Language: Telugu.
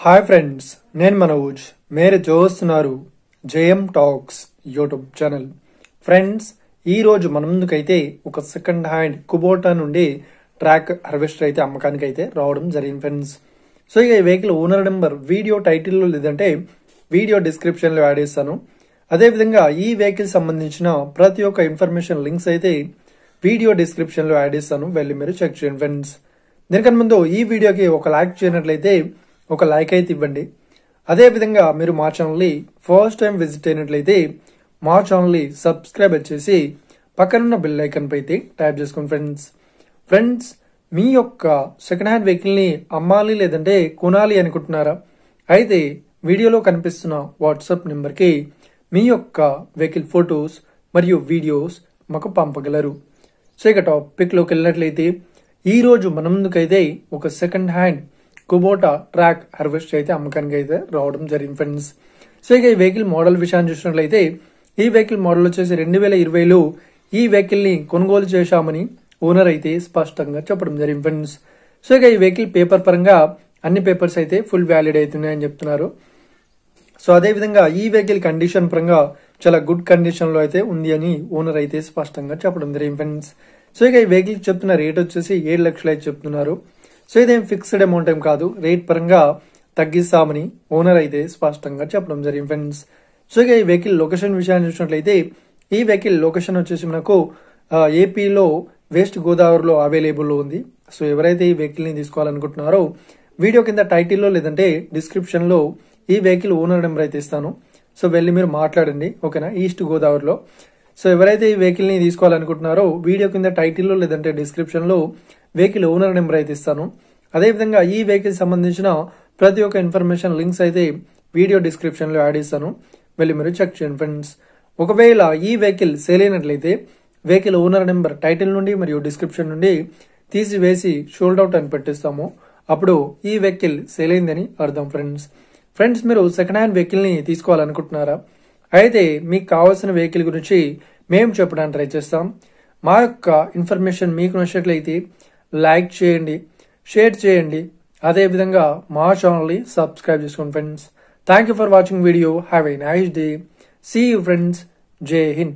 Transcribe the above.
హాయ్ ఫ్రెండ్స్, నేను మనోజ్. మీరు చూస్తున్నారు JM talks YouTube channel. Friends, ఈ రోజు మన ముందుకైతే ఒక సెకండ్ హ్యాండ్ కుబోటా నుండి ట్రాక్ హార్వెస్టర్ అయితే అమ్మకానికి అయితే రావడం జరిగింది ఫ్రెండ్స్. సో ఇక ఈ వెహికల్ ఓనర్ నెంబర్ వీడియో టైటిల్లో లేదంటే వీడియో డిస్క్రిప్షన్లో యాడ్ చేస్తాను. అదేవిధంగా ఈ వెహికల్ సంబంధించిన ప్రతి ఒక్క ఇన్ఫర్మేషన్ లింక్స్ అయితే వీడియో డిస్క్రిప్షన్లో యాడ్ చేస్తాను, వెళ్ళి మీరు చెక్ చేయండి ఫ్రెండ్స్. దీనికన్నా ముందు ఈ వీడియోకి ఒక లైక్ చేయనట్లయితే ఒక లైక్ అయితే ఇవ్వండి. అదేవిధంగా మీరు మా ఛానల్ని ఫస్ట్ టైం విజిట్ అయినట్లయితే మా ఛానల్ని సబ్స్క్రైబ్ చేసి పక్కనున్న బెల్ ఐకాన్ పై అయితే ట్యాప్ చేసుకోండి ఫ్రెండ్స్. మీ యొక్క సెకండ్ హ్యాండ్ వెహికల్ని అమ్మాలి లేదంటే కొనాలి అనుకుంటున్నారా? అయితే వీడియోలో కనిపిస్తున్న వాట్సాప్ నెంబర్కి మీ యొక్క వెహికల్ ఫొటోస్ మరియు వీడియోస్ మాకు పంపగలరు. సో ఇక టాపిక్లోకి వెళ్ళినట్లయితే ఈ రోజు మన ముందుకైతే ఒక second hand Kubota track harvester అయితే అమ్మకానికి అయితే రావడం జరిగింది ఫ్రెండ్స్. సో ఇక ఈ వెహికల్ మోడల్ విషయాన్ని చూసినట్లయితే ఈ వెహికల్ మోడల్ వచ్చేసి 2020లో ఈ వెహికల్ ని కొనుగోలు చేశామని ఓనర్ అయితే స్పష్టంగా చెప్పడం జరిగింది ఫ్రెండ్స్. సో ఇక ఈ వెహికల్ పేపర్ పరంగా అన్ని పేపర్స్ అయితే ఫుల్ వ్యాలిడ్ అవుతున్నాయని చెప్తున్నారు. సో అదే విధంగా ఈ వెహికల్ కండిషన్ పరంగా చాలా గుడ్ కండిషన్ లో అయితే ఉంది అని ఓనర్ అయితే స్పష్టంగా చెప్పడం జరిగింది ఫ్రెండ్స్. సో ఇక ఈ వెహికల్ చెప్తున్న రేట్ వచ్చేసి 7 లక్షలు అయితే చెప్తున్నారు. సో ఇదేం ఫిక్స్డ్ అమౌంట్ ఏం కాదు, రేట్ పరంగా తగ్గిస్తామని ఓనర్ అయితే స్పష్టంగా చెప్పడం జరిగింది ఫ్రెండ్స్. సో ఇక ఈ వెహికల్ లొకేషన్ విషయాన్ని చూసినట్లయితే ఈ వెహికల్ లొకేషన్ వచ్చేసి మనకు ఏపీలో వెస్ట్ గోదావరిలో అవైలబుల్ ఉంది. సో ఎవరైతే ఈ వెహికల్ ని తీసుకోవాలనుకుంటున్నారో వీడియో కింద టైటిల్లో లేదంటే డిస్క్రిప్షన్ లో ఈ వెహికల్ ఓనర్ నెంబర్ అయితే ఇస్తాను. సో వెళ్ళి మీరు మాట్లాడండి, ఓకేనా? ఈస్ట్ గోదావరిలో. సో ఎవరైతే ఈ వెహికల్ ని తీసుకోవాలనుకుంటున్నారో వీడియో కింద టైటిల్లో లేదంటే డిస్క్రిప్షన్ లో వెహికల్ ఓనర్ నెంబర్ అయితే ఇస్తాను. అదేవిధంగా ఈ వెహికల్ సంబంధించిన ప్రతి ఒక్క ఇన్ఫర్మేషన్ లింక్స్ అయితే వీడియో డిస్క్రిప్షన్ లో యాడ్ చేస్తాను, వెళ్ళి మీరు చెక్ చేయండి ఫ్రెండ్స్. ఒకవేళ ఈ వెహికల్ సేల్ అయినట్లయితే వెహికల్ ఓనర్ నెంబర్ టైటిల్ నుండి మరియు డిస్క్రిప్షన్ నుండి తీసివేసి షోల్డ్ అవుట్ అని పెట్టిస్తాము. అప్పుడు ఈ వెహికల్ సేల్ అయిందని అర్థం ఫ్రెండ్స్. మీరు సెకండ్ హ్యాండ్ వెహికల్ ని తీసుకోవాలనుకుంటున్నారా? అయితే మీకు కావాల్సిన వెహికల్ గురించి మేము చెప్పడానికి ట్రై చేస్తాం. మా యొక్క ఇన్ఫర్మేషన్ మీకు నచ్చినట్లయితే లైక్ చేయండి, షేర్ చేయండి, అదేవిధంగా మా ఛానల్ని సబ్స్క్రైబ్ చేసుకోండి friends. Thank you for watching video. Have a nice day. See you friends. జై హింద్.